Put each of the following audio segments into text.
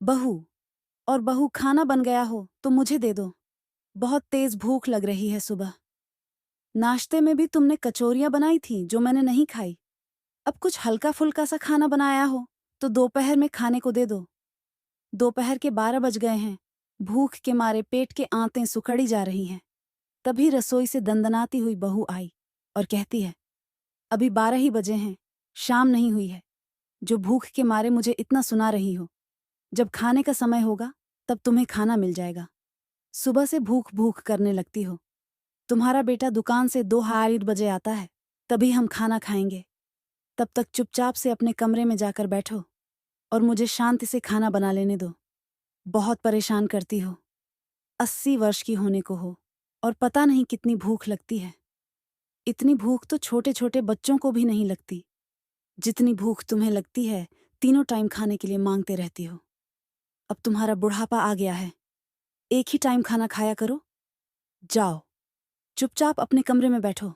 बहू, और बहू खाना बन गया हो तो मुझे दे दो। बहुत तेज भूख लग रही है सुबह। नाश्ते में भी तुमने कचौरियां बनाई थी जो मैंने नहीं खाई। अब कुछ हल्का फुल्का सा खाना बनाया हो तो दोपहर में खाने को दे दो। दोपहर के 12 बज गए हैं। भूख के मारे पेट के आंतें सुखड़ी जा रही हैं। तभी रसोई से दंदनाती हुई बहू आई और कहती है, अभी 12 ही बजे हैं, शाम नहीं हुई है, जो भूख के मारे मुझे इतना सुना रही हो। जब खाने का समय होगा तब तुम्हें खाना मिल जाएगा। सुबह से भूख भूख करने लगती हो। तुम्हारा बेटा दुकान से 2-2:30 बजे आता है, तभी हम खाना खाएंगे। तब तक चुपचाप से अपने कमरे में जाकर बैठो और मुझे शांति से खाना बना लेने दो। बहुत परेशान करती हो। 80 वर्ष की होने को हो और पता नहीं कितनी भूख लगती है। इतनी भूख तो छोटे छोटे बच्चों को भी नहीं लगती। जितनी भूख तुम्हें लगती है, तीनों टाइम खाने के लिए मांगते रहती हो। अब तुम्हारा बुढ़ापा आ गया है, एक ही टाइम खाना खाया करो। जाओ, चुपचाप अपने कमरे में बैठो।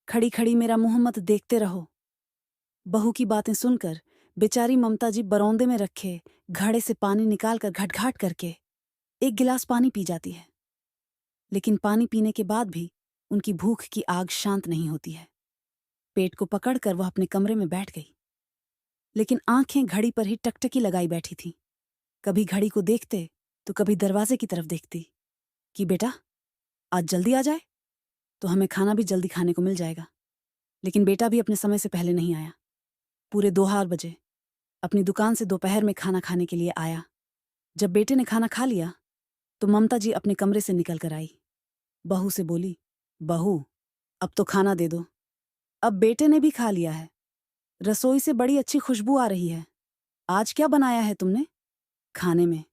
खड़ी खड़ी मेरा मुंह मत देखते रहो। बहू की बातें सुनकर बेचारी ममता जी बरौंदे में रखे घड़े से पानी निकालकर घटघाट करके एक गिलास पानी पी जाती है। लेकिन पानी पीने के बाद भी उनकी भूख की आग शांत नहीं होती है। पेट को पकड़कर वह अपने कमरे में बैठ गई, लेकिन आंखें घड़ी पर ही टकटकी लगाई बैठी थीं। कभी घड़ी को देखते तो कभी दरवाजे की तरफ देखती कि बेटा आज जल्दी आ जाए तो हमें खाना भी जल्दी खाने को मिल जाएगा। लेकिन बेटा भी अपने समय से पहले नहीं आया। पूरे 2:30 बजे अपनी दुकान से दोपहर में खाना खाने के लिए आया। जब बेटे ने खाना खा लिया तो ममता जी अपने कमरे से निकल कर आई। बहू से बोली, बहू अब तो खाना दे दो। अब बेटे ने भी खा लिया है। रसोई से बड़ी अच्छी खुशबू आ रही है। आज क्या बनाया है तुमने खाने में?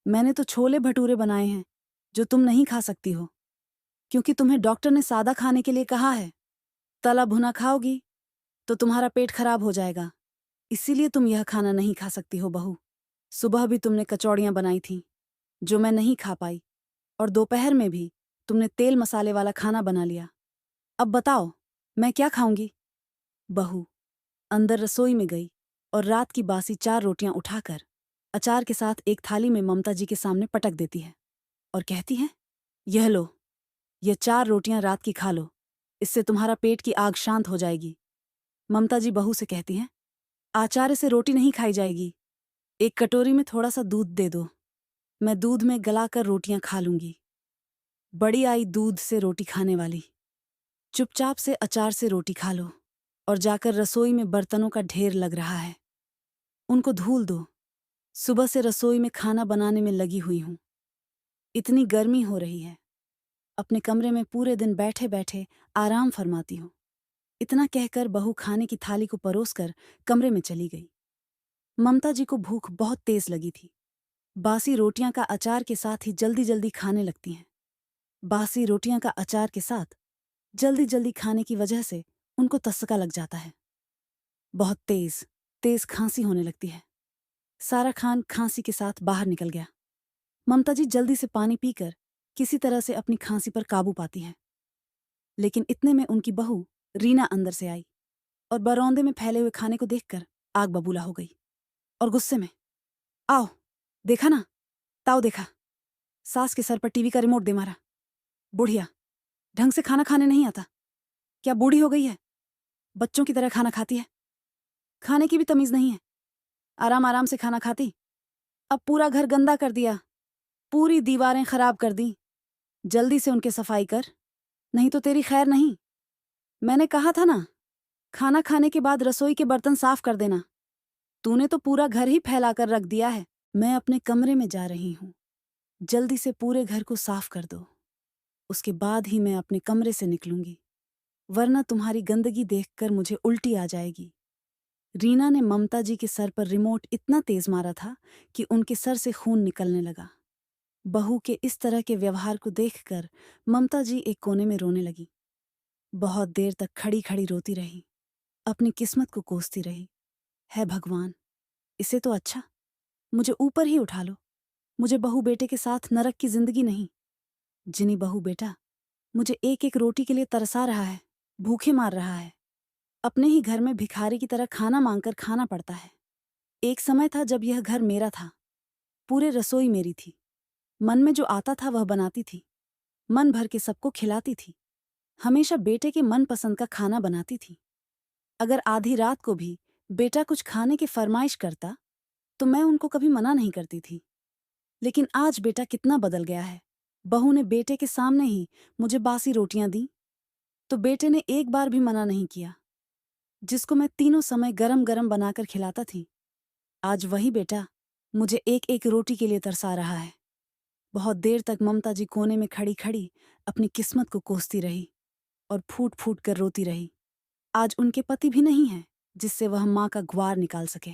मैंने तो छोले भटूरे बनाए हैं जो तुम नहीं खा सकती हो, क्योंकि तुम्हें डॉक्टर ने सादा खाने के लिए कहा है। तला भुना खाओगी तो तुम्हारा पेट खराब हो जाएगा, इसीलिए तुम यह खाना नहीं खा सकती हो बहू। सुबह भी तुमने कचौड़ियां बनाई थीं जो मैं नहीं खा पाई, और दोपहर में भी तुमने तेल मसाले वाला खाना बना लिया। अब बताओ मैं क्या खाऊंगी? बहू अंदर रसोई में गई और रात की बासी 4 रोटियां उठाकर अचार के साथ एक थाली में ममता जी के सामने पटक देती है और कहती है, यह लो, ये 4 रोटियां रात की खा लो, इससे तुम्हारा पेट की आग शांत हो जाएगी। ममता जी बहू से कहती हैं, आचार्य से रोटी नहीं खाई जाएगी, एक कटोरी में थोड़ा सा दूध दे दो, मैं दूध में गलाकर रोटियां खा लूंगी। बड़ी आई दूध से रोटी खाने वाली। चुपचाप से अचार से रोटी खा लो और जाकर रसोई में बर्तनों का ढेर लग रहा है, उनको धूल दो। सुबह से रसोई में खाना बनाने में लगी हुई हूं। इतनी गर्मी हो रही है, अपने कमरे में पूरे दिन बैठे बैठे आराम फरमाती हूँ। इतना कहकर बहू खाने की थाली को परोसकर कमरे में चली गई। ममता जी को भूख बहुत तेज लगी थी। बासी रोटियां का अचार के साथ ही जल्दी जल्दी खाने लगती हैं। बासी रोटियां का अचार के साथ जल्दी जल्दी खाने की वजह से उनको तस्का लग जाता है। बहुत तेज तेज खांसी होने लगती है। सारा खान खांसी के साथ बाहर निकल गया। ममता जी जल्दी से पानी पीकर किसी तरह से अपनी खांसी पर काबू पाती है। लेकिन इतने में उनकी बहू रीना अंदर से आई और बरौंदे में फैले हुए खाने को देखकर आग बबूला हो गई और गुस्से में, आओ देखा ना, ताऊ देखा, सास के सर पर टीवी का रिमोट दे मारा। बुढ़िया, ढंग से खाना खाने नहीं आता, क्या बूढ़ी हो गई है? बच्चों की तरह खाना खाती है, खाने की भी तमीज नहीं है। आराम आराम से खाना खाती, अब पूरा घर गंदा कर दिया, पूरी दीवारें खराब कर दी। जल्दी से उनके सफाई कर, नहीं तो तेरी खैर नहीं। मैंने कहा था ना, खाना खाने के बाद रसोई के बर्तन साफ कर देना। तूने तो पूरा घर ही फैलाकर रख दिया है। मैं अपने कमरे में जा रही हूँ, जल्दी से पूरे घर को साफ कर दो, उसके बाद ही मैं अपने कमरे से निकलूंगी, वरना तुम्हारी गंदगी देखकर मुझे उल्टी आ जाएगी। रीना ने ममता जी के सर पर रिमोट इतना तेज मारा था कि उनके सर से खून निकलने लगा। बहू के इस तरह के व्यवहार को देखकर ममता जी एक कोने में रोने लगी। बहुत देर तक खड़ी खड़ी रोती रही, अपनी किस्मत को कोसती रही। है भगवान, इसे तो अच्छा मुझे ऊपर ही उठा लो। मुझे बहू बेटे के साथ नरक की जिंदगी नहीं। जिनी बहू बेटा मुझे एक एक रोटी के लिए तरसा रहा है, भूखे मार रहा है। अपने ही घर में भिखारी की तरह खाना मांगकर खाना पड़ता है। एक समय था जब यह घर मेरा था, पूरे रसोई मेरी थी। मन में जो आता था वह बनाती थी। मन भर के सबको खिलाती थी। हमेशा बेटे के मनपसंद का खाना बनाती थी। अगर आधी रात को भी बेटा कुछ खाने की फरमाइश करता तो मैं उनको कभी मना नहीं करती थी। लेकिन आज बेटा कितना बदल गया है। बहू ने बेटे के सामने ही मुझे बासी रोटियां दी तो बेटे ने एक बार भी मना नहीं किया। जिसको मैं तीनों समय गरम गरम बनाकर खिलाता थी, आज वही बेटा मुझे एक एक रोटी के लिए तरसा रहा है। बहुत देर तक ममता जी कोने में खड़ी खड़ी अपनी किस्मत को कोसती रही और फूट फूट कर रोती रही। आज उनके पति भी नहीं है जिससे वह माँ का ग्वार निकाल सके।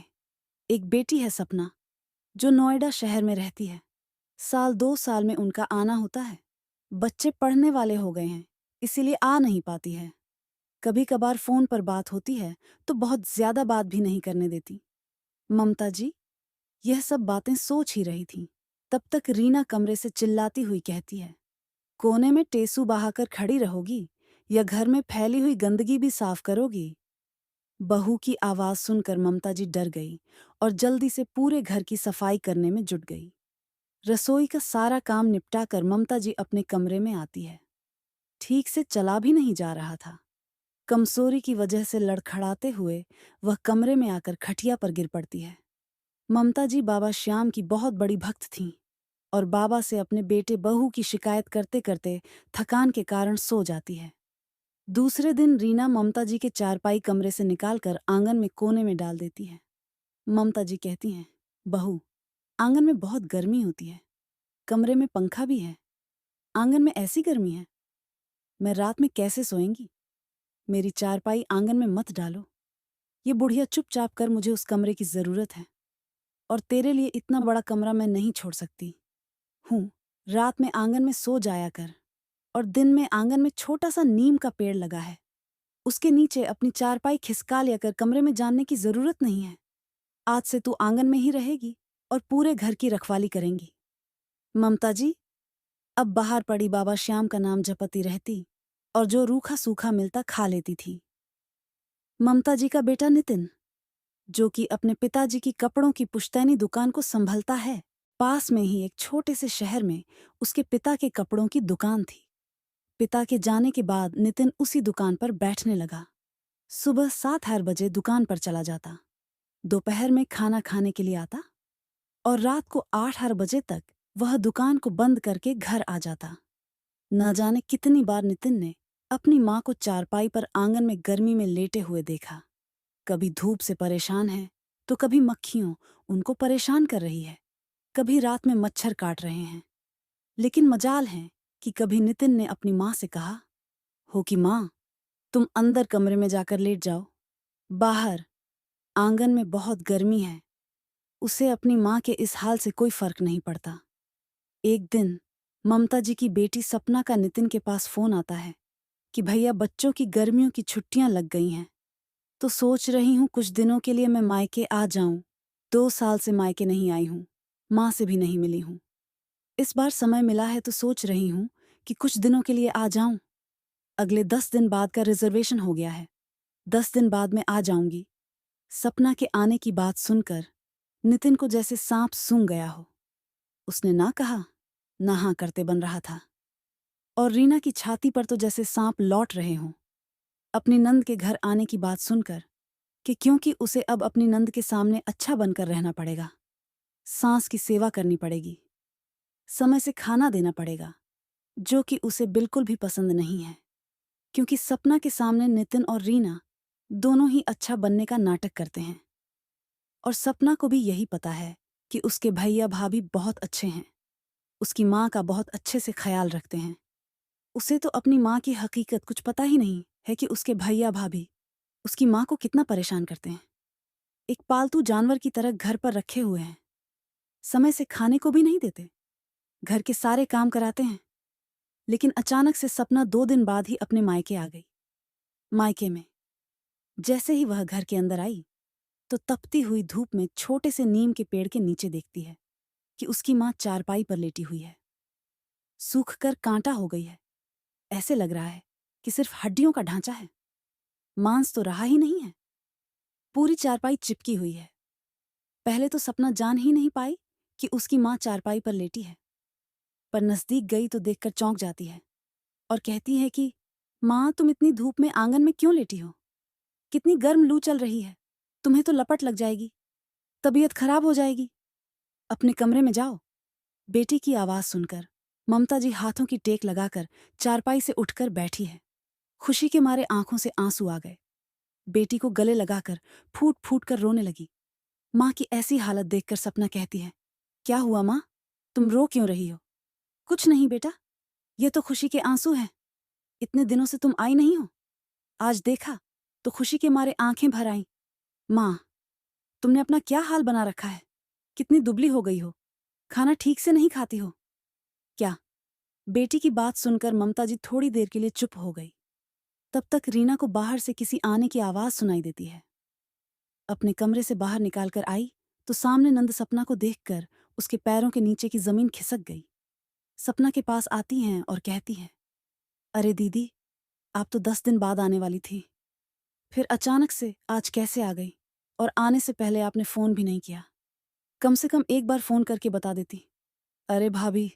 एक बेटी है सपना, जो नोएडा शहर में रहती है। साल 2 साल में उनका आना होता है। बच्चे पढ़ने वाले हो गए हैं, इसीलिए आ नहीं पाती है। कभी कभार फोन पर बात होती है तो बहुत ज्यादा बात भी नहीं करने देती। ममता जी यह सब बातें सोच ही रही थी, तब तक रीना कमरे से चिल्लाती हुई कहती है, कोने में टेसू बहाकर खड़ी रहोगी या घर में फैली हुई गंदगी भी साफ करोगी? बहू की आवाज सुनकर ममता जी डर गई और जल्दी से पूरे घर की सफाई करने में जुट गई। रसोई का सारा काम निपटा कर ममता जी अपने कमरे में आती है। ठीक से चला भी नहीं जा रहा था। कमजोरी की वजह से लड़खड़ाते हुए वह कमरे में आकर खटिया पर गिर पड़ती है। ममता जी बाबा श्याम की बहुत बड़ी भक्त थीं और बाबा से अपने बेटे बहू की शिकायत करते करते थकान के कारण सो जाती है। दूसरे दिन रीना ममता जी के चारपाई कमरे से निकालकर आंगन में कोने में डाल देती है। ममता जी कहती हैं, बहू, आंगन में बहुत गर्मी होती है, कमरे में पंखा भी है, आंगन में ऐसी गर्मी है, मैं रात में कैसे सोएंगी? मेरी चारपाई आंगन में मत डालो। ये बुढ़िया चुपचाप कर, मुझे उस कमरे की जरूरत है और तेरे लिए इतना बड़ा कमरा मैं नहीं छोड़ सकती हूँ। रात में आंगन में सो जाया कर और दिन में आंगन में छोटा सा नीम का पेड़ लगा है, उसके नीचे अपनी चारपाई खिसका लिया कर, कमरे में जानने की जरूरत नहीं है। आज से तू आंगन में ही रहेगी और पूरे घर की रखवाली करेंगी। ममता जी अब बाहर पड़ी बाबा श्याम का नाम जपती रहती और जो रूखा सूखा मिलता खा लेती थी। ममता जी का बेटा नितिन, जो कि अपने पिताजी की कपड़ों की पुश्तैनी दुकान को संभलता है, पास में ही एक छोटे से शहर में उसके पिता के कपड़ों की दुकान थी। पिता के जाने के बाद नितिन उसी दुकान पर बैठने लगा। सुबह 7 बजे दुकान पर चला जाता, दोपहर में खाना खाने के लिए आता और रात को 8 बजे तक वह दुकान को बंद करके घर आ जाता। न जाने कितनी बार नितिन ने अपनी माँ को चारपाई पर आंगन में गर्मी में लेटे हुए देखा। कभी धूप से परेशान है तो कभी मक्खियों उनको परेशान कर रही है, कभी रात में मच्छर काट रहे हैं। लेकिन मजाल है कि कभी नितिन ने अपनी माँ से कहा हो कि माँ, तुम अंदर कमरे में जाकर लेट जाओ, बाहर आंगन में बहुत गर्मी है। उसे अपनी माँ के इस हाल से कोई फर्क नहीं पड़ता। एक दिन ममता जी की बेटी सपना का नितिन के पास फोन आता है कि भैया, बच्चों की गर्मियों की छुट्टियां लग गई हैं, तो सोच रही हूँ कुछ दिनों के लिए मैं मायके आ जाऊं। 2 साल से मायके नहीं आई हूँ, माँ से भी नहीं मिली हूँ। इस बार समय मिला है तो सोच रही हूँ कि कुछ दिनों के लिए आ जाऊं। अगले 10 दिन बाद का रिजर्वेशन हो गया है, 10 दिन बाद मैं आ जाऊंगी। सपना के आने की बात सुनकर नितिन को जैसे सांप सूंघ गया हो। उसने ना कहा ना हाँ करते बन रहा था और रीना की छाती पर तो जैसे सांप लौट रहे हों। अपनी नंद के घर आने की बात सुनकर कि क्योंकि उसे अब अपनी नंद के सामने अच्छा बनकर रहना पड़ेगा, सास की सेवा करनी पड़ेगी, समय से खाना देना पड़ेगा, जो कि उसे बिल्कुल भी पसंद नहीं है, क्योंकि सपना के सामने नितिन और रीना दोनों ही अच्छा बनने का नाटक करते हैं। और सपना को भी यही पता है कि उसके भैया भाभी बहुत अच्छे हैं, उसकी माँ का बहुत अच्छे से ख्याल रखते हैं। उसे तो अपनी माँ की हकीकत कुछ पता ही नहीं है कि उसके भैया भाभी उसकी माँ को कितना परेशान करते हैं। एक पालतू जानवर की तरह घर पर रखे हुए हैं, समय से खाने को भी नहीं देते, घर के सारे काम कराते हैं। लेकिन अचानक से सपना 2 दिन बाद ही अपने मायके आ गई। मायके में जैसे ही वह घर के अंदर आई तो तपती हुई धूप में छोटे से नीम के पेड़ के नीचे देखती है कि उसकी माँ चारपाई पर लेटी हुई है, सूख कर कांटा हो गई है। ऐसे लग रहा है कि सिर्फ हड्डियों का ढांचा है, मांस तो रहा ही नहीं है। पूरी चारपाई चिपकी हुई है। पहले तो सपना जान ही नहीं पाई कि उसकी माँ चारपाई पर लेटी है, पर नजदीक गई तो देखकर चौंक जाती है और कहती है कि माँ, तुम इतनी धूप में आंगन में क्यों लेटी हो? कितनी गर्म लू चल रही है, तुम्हें तो लपट लग जाएगी, तबीयत खराब हो जाएगी। अपने कमरे में जाओ। बेटी की आवाज सुनकर ममता जी हाथों की टेक लगाकर चारपाई से उठकर बैठी है। खुशी के मारे आंखों से आंसू आ गए। बेटी को गले लगाकर फूट फूट कर रोने लगी। माँ की ऐसी हालत देखकर सपना कहती है, क्या हुआ माँ, तुम रो क्यों रही हो? कुछ नहीं बेटा, ये तो खुशी के आंसू हैं। इतने दिनों से तुम आई नहीं हो, आज देखा तो खुशी के मारे आंखें भर आईं। माँ, तुमने अपना क्या हाल बना रखा है? कितनी दुबली हो गई हो, खाना ठीक से नहीं खाती हो क्या? बेटी की बात सुनकर ममता जी थोड़ी देर के लिए चुप हो गई। तब तक रीना को बाहर से किसी आने की आवाज सुनाई देती है। अपने कमरे से बाहर निकालकर आई तो सामने नंद सपना को देखकर उसके पैरों के नीचे की जमीन खिसक गई। सपना के पास आती हैं और कहती हैं, अरे दीदी, आप तो 10 दिन बाद आने वाली थी, फिर अचानक से आज कैसे आ गई? और आने से पहले आपने फोन भी नहीं किया। कम से कम एक बार फोन करके बता देती। अरे भाभी,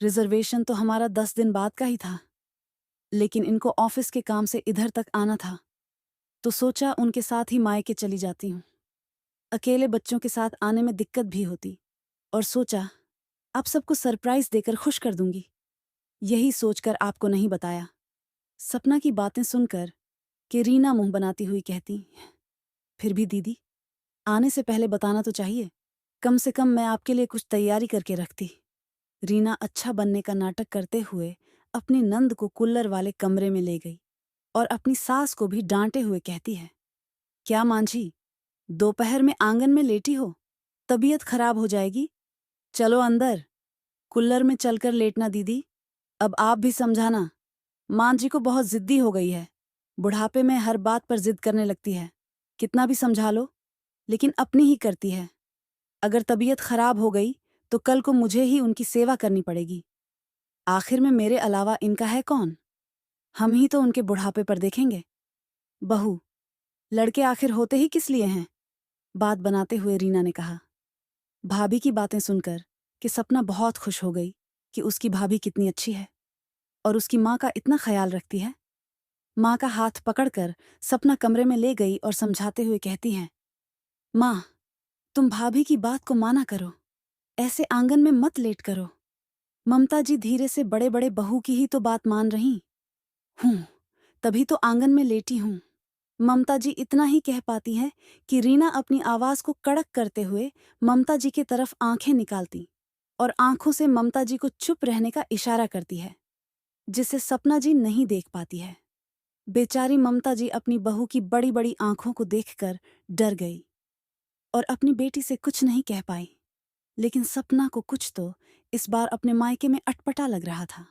रिजर्वेशन तो हमारा 10 दिन बाद का ही था, लेकिन इनको ऑफिस के काम से इधर तक आना था, तो सोचा उनके साथ ही मायके चली जाती हूँ। अकेले बच्चों के साथ आने में दिक्कत भी होती, और सोचा आप सबको सरप्राइज देकर खुश कर दूंगी। यही सोचकर आपको नहीं बताया। सपना की बातें सुनकर कि रीना मुंह बनाती हुई कहती, फिर भी दीदी, आने से पहले बताना तो चाहिए। कम से कम मैं आपके लिए कुछ तैयारी करके रखती। रीना अच्छा बनने का नाटक करते हुए अपनी नंद को कुल्लर वाले कमरे में ले गई और अपनी सास को भी डांटे हुए कहती है, क्या मांझी, दोपहर में आंगन में लेटी हो, तबीयत खराब हो जाएगी। चलो अंदर, कुल्लर में चलकर लेटना दीदी। अब आप भी समझाना, मां जी को बहुत जिद्दी हो गई है। बुढ़ापे में हर बात पर जिद करने लगती है। कितना भी समझा लो, लेकिन अपनी ही करती है। अगर तबीयत खराब हो गई तो कल को मुझे ही उनकी सेवा करनी पड़ेगी। आखिर में मेरे अलावा इनका है कौन? हम ही तो उनके बुढ़ापे पर देखेंगे। बहू, लड़के आखिर होते ही किस लिए हैं? बात बनाते हुए रीना ने कहा। भाभी की बातें सुनकर कि सपना बहुत खुश हो गई कि उसकी भाभी कितनी अच्छी है और उसकी माँ का इतना ख्याल रखती है। माँ का हाथ पकड़कर सपना कमरे में ले गई और समझाते हुए कहती हैं, माँ, तुम भाभी की बात को माना करो, ऐसे आंगन में मत लेट करो। ममता जी धीरे से बड़े बड़े बहू की ही तो बात मान रही हूँ, तभी तो आंगन में लेटी हूँ। ममता जी इतना ही कह पाती हैं कि रीना अपनी आवाज को कड़क करते हुए ममता जी की तरफ आंखें निकालती और आंखों से ममता जी को चुप रहने का इशारा करती है, जिसे सपना जी नहीं देख पाती है। बेचारी ममता जी अपनी बहू की बड़ी बड़ी आंखों को देखकर डर गई और अपनी बेटी से कुछ नहीं कह पाई। लेकिन सपना को कुछ तो इस बार अपने मायके में अटपटा लग रहा था।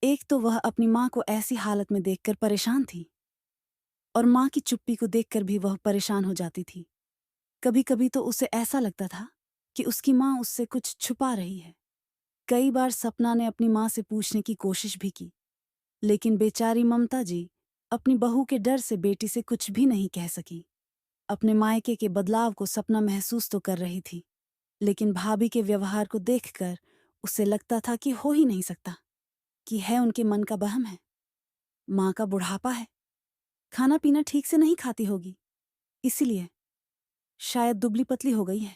एक तो वह अपनी माँ को ऐसी हालत में देखकर परेशान थी, और माँ की चुप्पी को देखकर भी वह परेशान हो जाती थी। कभी कभी तो उसे ऐसा लगता था कि उसकी माँ उससे कुछ छुपा रही है। कई बार सपना ने अपनी माँ से पूछने की कोशिश भी की, लेकिन बेचारी ममता जी अपनी बहू के डर से बेटी से कुछ भी नहीं कह सकी। अपने मायके के बदलाव को सपना महसूस तो कर रही थी, लेकिन भाभी के व्यवहार को देखकर उसे लगता था कि हो ही नहीं सकता, कि है उनके मन का बहम है। माँ का बुढ़ापा है, खाना पीना ठीक से नहीं खाती होगी, इसीलिए शायद दुबली पतली हो गई है।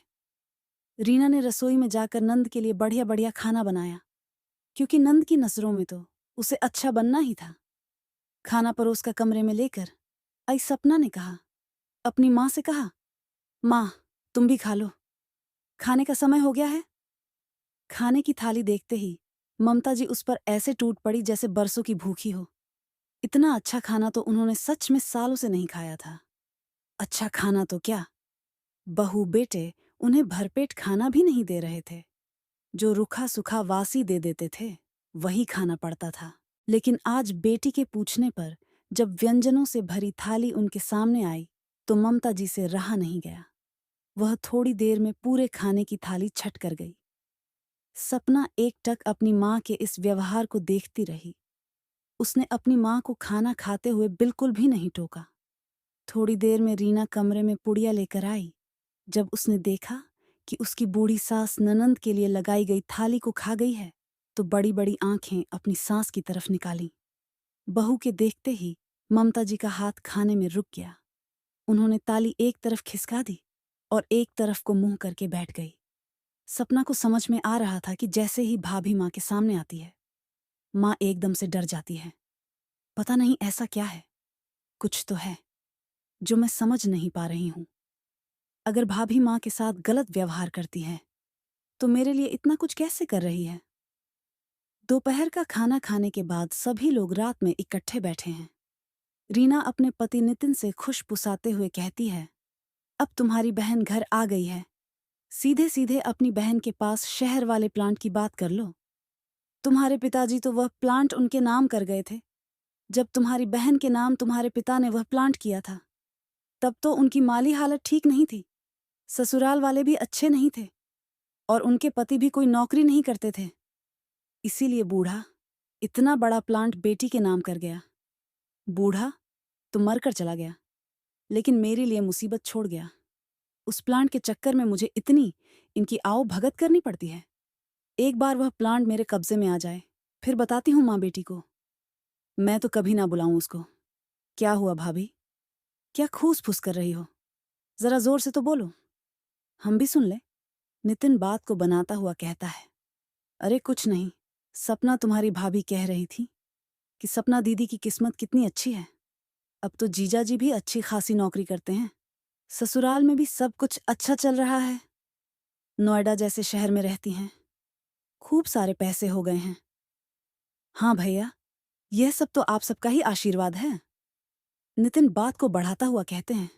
रीना ने रसोई में जाकर नंद के लिए बढ़िया बढ़िया खाना बनाया, क्योंकि नंद की नजरों में तो उसे अच्छा बनना ही था। खाना परोसकर कमरे में लेकर आई सपना ने कहा, अपनी माँ से कहा, माँ, तुम भी खा लो, खाने का समय हो गया है। खाने की थाली देखते ही ममता जी उस पर ऐसे टूट पड़ी जैसे बरसों की भूखी हो। इतना अच्छा खाना तो उन्होंने सच में सालों से नहीं खाया था। अच्छा खाना तो क्या, बहू बेटे उन्हें भरपेट खाना भी नहीं दे रहे थे। जो रूखा सूखा वासी दे देते थे वही खाना पड़ता था। लेकिन आज बेटी के पूछने पर जब व्यंजनों से भरी थाली उनके सामने आई तो ममता जी से रहा नहीं गया। वह थोड़ी देर में पूरे खाने की थाली छट कर गई। सपना एकटक अपनी माँ के इस व्यवहार को देखती रही। उसने अपनी माँ को खाना खाते हुए बिल्कुल भी नहीं टोका। थोड़ी देर में रीना कमरे में पुड़िया लेकर आई। जब उसने देखा कि उसकी बूढ़ी सास ननंद के लिए लगाई गई थाली को खा गई है, तो बड़ी बड़ी आंखें अपनी सास की तरफ निकाली। बहू के देखते ही ममता जी का हाथ खाने में रुक गया। उन्होंने ताली एक तरफ खिसका दी और एक तरफ को मुंह करके बैठ गई। सपना को समझ में आ रहा था कि जैसे ही भाभी माँ के सामने आती है, माँ एकदम से डर जाती है। पता नहीं ऐसा क्या है, कुछ तो है जो मैं समझ नहीं पा रही हूं। अगर भाभी माँ के साथ गलत व्यवहार करती है तो मेरे लिए इतना कुछ कैसे कर रही है। दोपहर का खाना खाने के बाद सभी लोग रात में इकट्ठे बैठे हैं। रीना अपने पति नितिन से खुश पुसाते हुए कहती है, अब तुम्हारी बहन घर आ गई है, सीधे सीधे अपनी बहन के पास शहर वाले प्लांट की बात कर लो। तुम्हारे पिताजी तो वह प्लांट उनके नाम कर गए थे। जब तुम्हारी बहन के नाम तुम्हारे पिता ने वह प्लांट किया था, तब तो उनकी माली हालत ठीक नहीं थी, ससुराल वाले भी अच्छे नहीं थे और उनके पति भी कोई नौकरी नहीं करते थे। इसीलिए बूढ़ा इतना बड़ा प्लांट बेटी के नाम कर गया। बूढ़ा तो मरकर चला गया, लेकिन मेरे लिए मुसीबत छोड़ गया। उस प्लांट के चक्कर में मुझे इतनी इनकी आओ भगत करनी पड़ती है। एक बार वह प्लांट मेरे कब्जे में आ जाए, फिर बताती हूँ माँ बेटी को। मैं तो कभी ना बुलाऊं उसको। क्या हुआ भाभी, क्या खूस फूस कर रही हो? जरा जोर से तो बोलो, हम भी सुन ले। नितिन बात को बनाता हुआ कहता है, अरे कुछ नहीं, सपना तुम्हारी भाभी कह रही थी कि सपना दीदी की किस्मत कितनी अच्छी है। अब तो जीजा जी भी अच्छी खासी नौकरी करते हैं, ससुराल में भी सब कुछ अच्छा चल रहा है, नोएडा जैसे शहर में रहती हैं, खूब सारे पैसे हो गए हैं। हाँ भैया, यह सब तो आप सबका ही आशीर्वाद है। नितिन बात को बढ़ाता हुआ कहते हैं,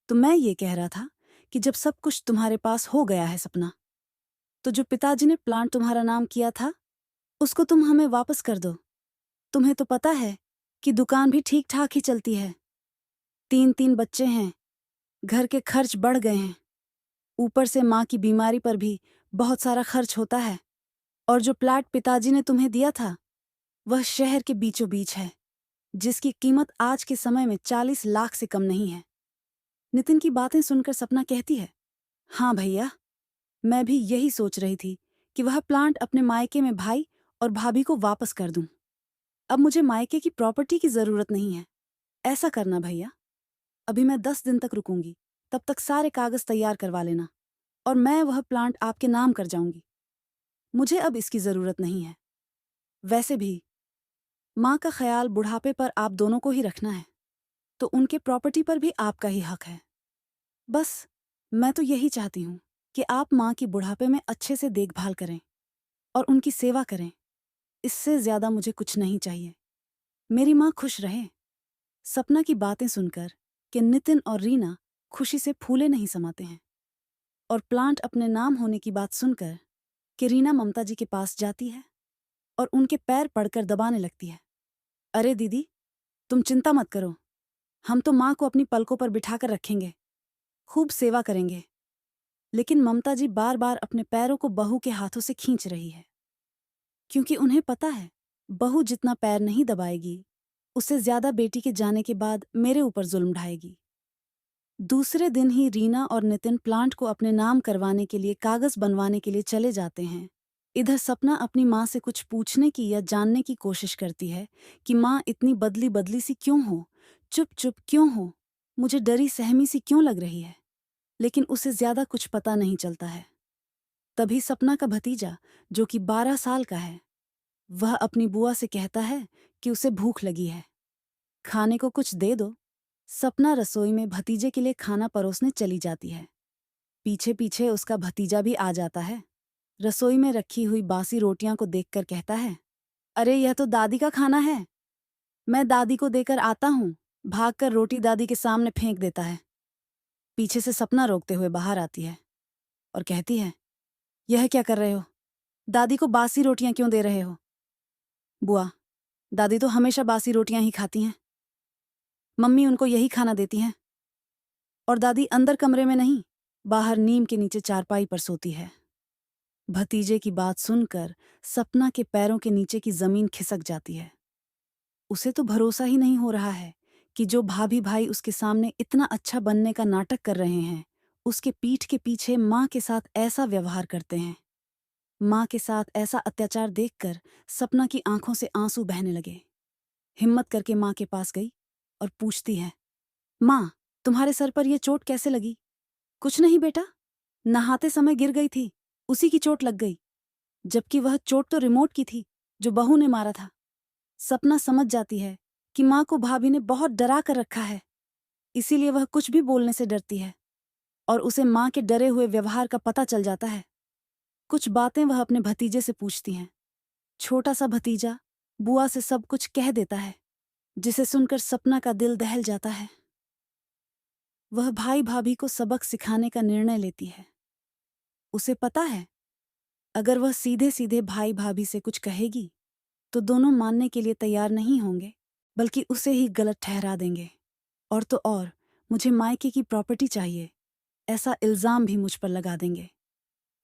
तो मैं ये कह रहा था कि जब सब कुछ तुम्हारे पास हो गया है सपना, तो जो पिताजी ने प्लांट तुम्हारा नाम किया था उसको तुम हमें वापस कर दो। तुम्हें तो पता है कि दुकान भी ठीक ठाक ही चलती है, 3-3 बच्चे हैं, घर के खर्च बढ़ गए हैं, ऊपर से माँ की बीमारी पर भी बहुत सारा खर्च होता है। और जो प्लाट पिताजी ने तुम्हें दिया था वह शहर के बीचों बीच है, जिसकी कीमत आज के समय में 40 लाख से कम नहीं है। नितिन की बातें सुनकर सपना कहती है, हाँ भैया, मैं भी यही सोच रही थी कि वह प्लांट अपने मायके में भाई और भाभी को वापस कर दूं। अब मुझे मायके की प्रॉपर्टी की जरूरत नहीं है। ऐसा करना भैया, अभी मैं 10 दिन तक रुकूंगी, तब तक सारे कागज तैयार करवा लेना और मैं वह प्लांट आपके नाम कर जाऊंगी। मुझे अब इसकी जरूरत नहीं है। वैसे भी माँ का ख्याल बुढ़ापे पर आप दोनों को ही रखना है, तो उनके प्रॉपर्टी पर भी आपका ही हक है। बस मैं तो यही चाहती हूँ कि आप माँ की बुढ़ापे में अच्छे से देखभाल करें और उनकी सेवा करें। इससे ज्यादा मुझे कुछ नहीं चाहिए। मेरी माँ खुश रहे। सपना की बातें सुनकर कि नितिन और रीना खुशी से फूले नहीं समाते हैं, और प्लांट अपने नाम होने की बात सुनकर कि रीना ममता जी के पास जाती है और उनके पैर पड़कर दबाने लगती है। अरे दीदी, तुम चिंता मत करो, हम तो माँ को अपनी पलकों पर बिठाकर रखेंगे, खूब सेवा करेंगे। लेकिन ममता जी बार बार अपने पैरों को बहू के हाथों से खींच रही है, क्योंकि उन्हें पता है बहू जितना पैर नहीं दबाएगी, उससे ज्यादा बेटी के जाने के बाद मेरे ऊपर जुल्म ढाएगी। दूसरे दिन ही रीना और नितिन प्लांट को अपने नाम करवाने के लिए कागज बनवाने के लिए चले जाते हैं। इधर सपना अपनी माँ से कुछ पूछने की या जानने की कोशिश करती है कि माँ इतनी बदली बदली सी क्यों हो, चुप चुप क्यों हो, मुझे डरी सहमी सी क्यों लग रही है, लेकिन उसे ज्यादा कुछ पता नहीं चलता है। तभी सपना का भतीजा, जो कि 12 साल का है, वह अपनी बुआ से कहता है कि उसे भूख लगी है, खाने को कुछ दे दो। सपना रसोई में भतीजे के लिए खाना परोसने चली जाती है। पीछे पीछे उसका भतीजा भी आ जाता है। रसोई में रखी हुई बासी रोटियां को देखकर कहता है, अरे यह तो दादी का खाना है, मैं दादी को देकर आता हूँ। भागकर रोटी दादी के सामने फेंक देता है। पीछे से सपना रोकते हुए बाहर आती है और कहती है, यह क्या कर रहे हो? दादी को बासी रोटियां क्यों दे रहे हो? बुआ, दादी तो हमेशा बासी रोटियां ही खाती हैं, मम्मी उनको यही खाना देती हैं। और दादी अंदर कमरे में नहीं, बाहर नीम के नीचे चारपाई पर सोती है। भतीजे की बात सुनकर सपना के पैरों के नीचे की जमीन खिसक जाती है। उसे तो भरोसा ही नहीं हो रहा है कि जो भाभी भाई उसके सामने इतना अच्छा बनने का नाटक कर रहे हैं, उसके पीठ के पीछे माँ के साथ ऐसा व्यवहार करते हैं। माँ के साथ ऐसा अत्याचार देखकर सपना की आंखों से आंसू बहने लगे। हिम्मत करके माँ के पास गई और पूछती है, माँ, तुम्हारे सर पर यह चोट कैसे लगी? कुछ नहीं बेटा, नहाते समय गिर गई थी, उसी की चोट लग गई। जबकि वह चोट तो रिमोट की थी, जो बहू ने मारा था। सपना समझ जाती है कि माँ को भाभी ने बहुत डरा कर रखा है, इसीलिए वह कुछ भी बोलने से डरती है और उसे माँ के डरे हुए व्यवहार का पता चल जाता है। कुछ बातें वह अपने भतीजे से पूछती हैं। छोटा सा भतीजा बुआ से सब कुछ कह देता है, जिसे सुनकर सपना का दिल दहल जाता है। वह भाई भाभी को सबक सिखाने का निर्णय लेती है। उसे पता है, अगर वह सीधे सीधे भाई भाभी से कुछ कहेगी तो दोनों मानने के लिए तैयार नहीं होंगे, बल्कि उसे ही गलत ठहरा देंगे। और तो और, मुझे मायके की प्रॉपर्टी चाहिए, ऐसा इल्जाम भी मुझ पर लगा देंगे।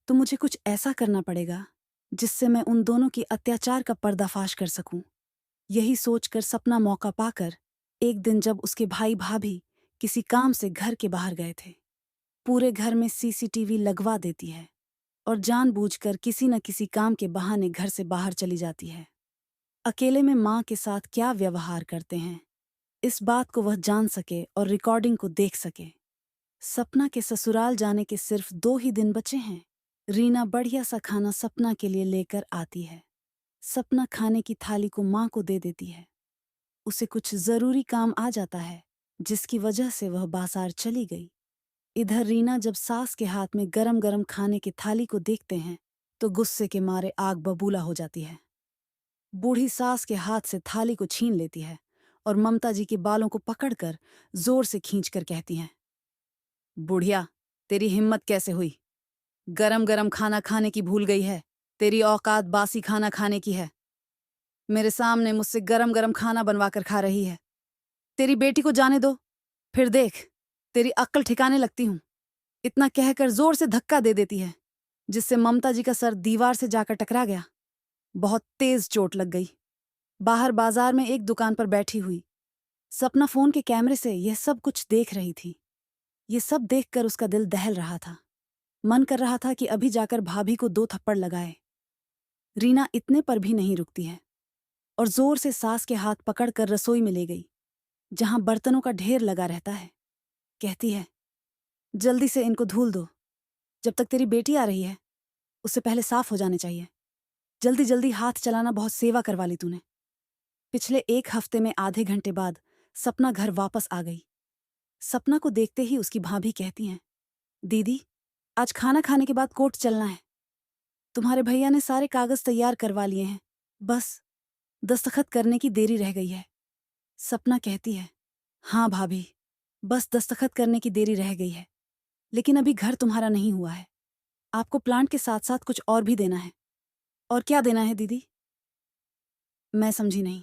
तो मुझे कुछ ऐसा करना पड़ेगा जिससे मैं उन दोनों की अत्याचार का पर्दाफाश कर सकूं। यही सोचकर सपना मौका पाकर एक दिन जब उसके भाई भाभी किसी काम से घर के बाहर गए थे, पूरे घर में सीसीटीवी लगवा देती है और जानबूझकर किसी न किसी काम के बहाने घर से बाहर चली जाती है। अकेले में माँ के साथ क्या व्यवहार करते हैं, इस बात को वह जान सके और रिकॉर्डिंग को देख सके। सपना के ससुराल जाने के सिर्फ 2 ही दिन बचे हैं। रीना बढ़िया सा खाना सपना के लिए लेकर आती है। सपना खाने की थाली को माँ को दे देती है। उसे कुछ जरूरी काम आ जाता है, जिसकी वजह से वह बाजार चली गई। इधर रीना जब सास के हाथ में गरम गरम खाने की थाली को देखते हैं तो गुस्से के मारे आग बबूला हो जाती है। बूढ़ी सास के हाथ से थाली को छीन लेती है और ममता जी के बालों को पकड़कर जोर से खींचकर कहती हैं, बुढ़िया, तेरी हिम्मत कैसे हुई? गरम गरम खाना खाने की भूल गई है? तेरी औकात बासी खाना खाने की है। मेरे सामने मुझसे गरम गरम खाना बनवा कर खा रही है। तेरी बेटी को जाने दो, फिर देख तेरी अक्ल ठिकाने लगती हूं। इतना कहकर जोर से धक्का दे देती है, जिससे ममता जी का सर दीवार से जाकर टकरा गया। बहुत तेज चोट लग गई। बाहर बाजार में एक दुकान पर बैठी हुई सपना फोन के कैमरे से यह सब कुछ देख रही थी। ये सब देखकर उसका दिल दहल रहा था। मन कर रहा था कि अभी जाकर भाभी को 2 थप्पड़ लगाए। रीना इतने पर भी नहीं रुकती है और जोर से सास के हाथ पकड़कर रसोई में ले गई, जहां बर्तनों का ढेर लगा रहता है। कहती है, जल्दी से इनको धुल दो। जब तक तेरी बेटी आ रही है, उससे पहले साफ हो जाने चाहिए। जल्दी जल्दी हाथ चलाना बहुत सेवा करवा ली तूने। पिछले 1 हफ्ते में आधे घंटे बाद सपना घर वापस आ गई। सपना को देखते ही उसकी भाभी कहती हैं, दीदी, आज खाना खाने के बाद कोर्ट चलना है। तुम्हारे भैया ने सारे कागज तैयार करवा लिए हैं, बस दस्तखत करने की देरी रह गई है। सपना कहती है, हाँ भाभी, बस दस्तखत करने की देरी रह गई है, लेकिन अभी घर तुम्हारा नहीं हुआ है। आपको प्लांट के साथ साथ कुछ और भी देना है। और क्या देना है दीदी? मैं समझी नहीं,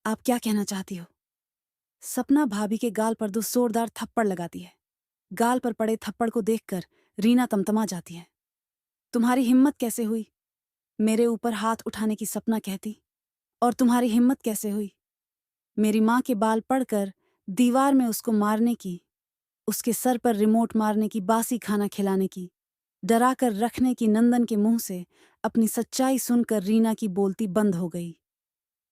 आप क्या कहना चाहती हो? सपना भाभी के गाल पर 2 जोरदार थप्पड़ लगाती है। गाल पर पड़े थप्पड़ को देखकर रीना तमतमा जाती है। तुम्हारी हिम्मत कैसे हुई मेरे ऊपर हाथ उठाने की? सपना कहती। और तुम्हारी हिम्मत कैसे हुई मेरी माँ के बाल पड़कर दीवार में उसको मारने की, उसके सर पर रिमोट मारने की, बासी खाना खिलाने की, डरा कर रखने की? नंदन के मुंह से अपनी सच्चाई सुनकर रीना की बोलती बंद हो गई।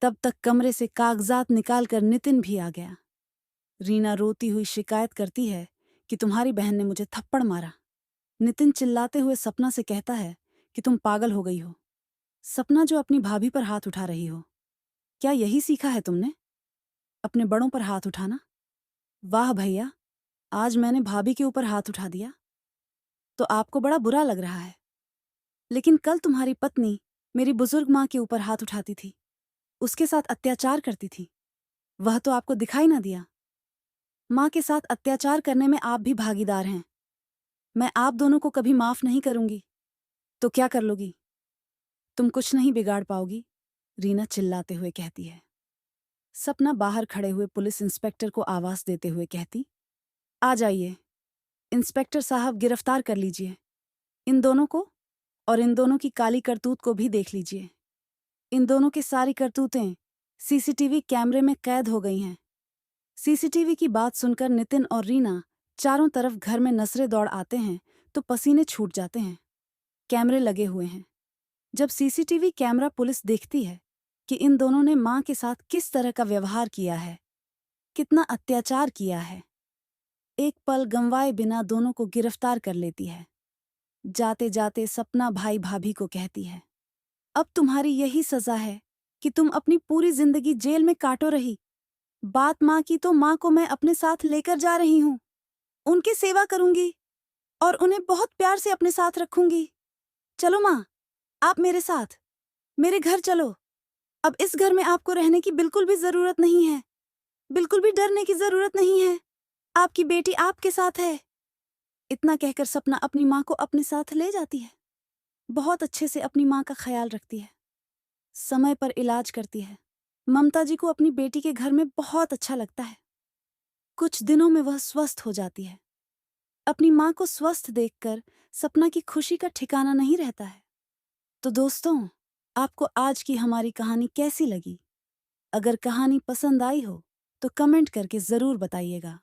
तब तक कमरे से कागजात निकालकर नितिन भी आ गया। रीना रोती हुई शिकायत करती है कि तुम्हारी बहन ने मुझे थप्पड़ मारा। नितिन चिल्लाते हुए सपना से कहता है कि तुम पागल हो गई हो। सपना जो अपनी भाभी पर हाथ उठा रही हो, क्या यही सीखा है तुमने, अपने बड़ों पर हाथ उठाना? वाह भैया, आज मैंने भाभी के ऊपर हाथ उठा दिया तो आपको बड़ा बुरा लग रहा है, लेकिन कल तुम्हारी पत्नी मेरी बुजुर्ग माँ के ऊपर हाथ उठाती थी, उसके साथ अत्याचार करती थी। वह तो आपको दिखाई ना दिया। माँ के साथ अत्याचार करने में आप भी भागीदार हैं। मैं आप दोनों को कभी माफ नहीं करूंगी। तो क्या कर लोगी? तुम कुछ नहीं बिगाड़ पाओगी, रीना चिल्लाते हुए कहती है। सपना बाहर खड़े हुए पुलिस इंस्पेक्टर को आवाज देते हुए कहती, आ जाइए इंस्पेक्टर साहब, गिरफ्तार कर लीजिए इन दोनों को, और इन दोनों की काली करतूत को भी देख लीजिए। इन दोनों की सारी करतूतें सीसीटीवी कैमरे में कैद हो गई हैं। सीसीटीवी की बात सुनकर नितिन और रीना चारों तरफ घर में नसरे दौड़ आते हैं तो पसीने छूट जाते हैं। कैमरे लगे हुए हैं। जब सीसीटीवी कैमरा पुलिस देखती है कि इन दोनों ने मां के साथ किस तरह का व्यवहार किया है, कितना अत्याचार किया है, एक पल गंवाए बिना दोनों को गिरफ्तार कर लेती है। जाते जाते सपना भाई भाभी को कहती है, अब तुम्हारी यही सजा है कि तुम अपनी पूरी जिंदगी जेल में काटो रही। बात माँ की तो माँ को मैं अपने साथ लेकर जा रही हूँ। उनकी सेवा करूंगी और उन्हें बहुत प्यार से अपने साथ रखूंगी। चलो माँ, आप मेरे साथ मेरे घर चलो। अब इस घर में आपको रहने की बिल्कुल भी जरूरत नहीं है, बिल्कुल भी डरने की जरूरत नहीं है। आपकी बेटी आपके साथ है। इतना कहकर सपना अपनी माँ को अपने साथ ले जाती है। बहुत अच्छे से अपनी माँ का ख्याल रखती है, समय पर इलाज करती है। ममता जी को अपनी बेटी के घर में बहुत अच्छा लगता है। कुछ दिनों में वह स्वस्थ हो जाती है। अपनी माँ को स्वस्थ देखकर सपना की खुशी का ठिकाना नहीं रहता है। तो दोस्तों, आपको आज की हमारी कहानी कैसी लगी? अगर कहानी पसंद आई हो तो कमेंट करके ज़रूर बताइएगा।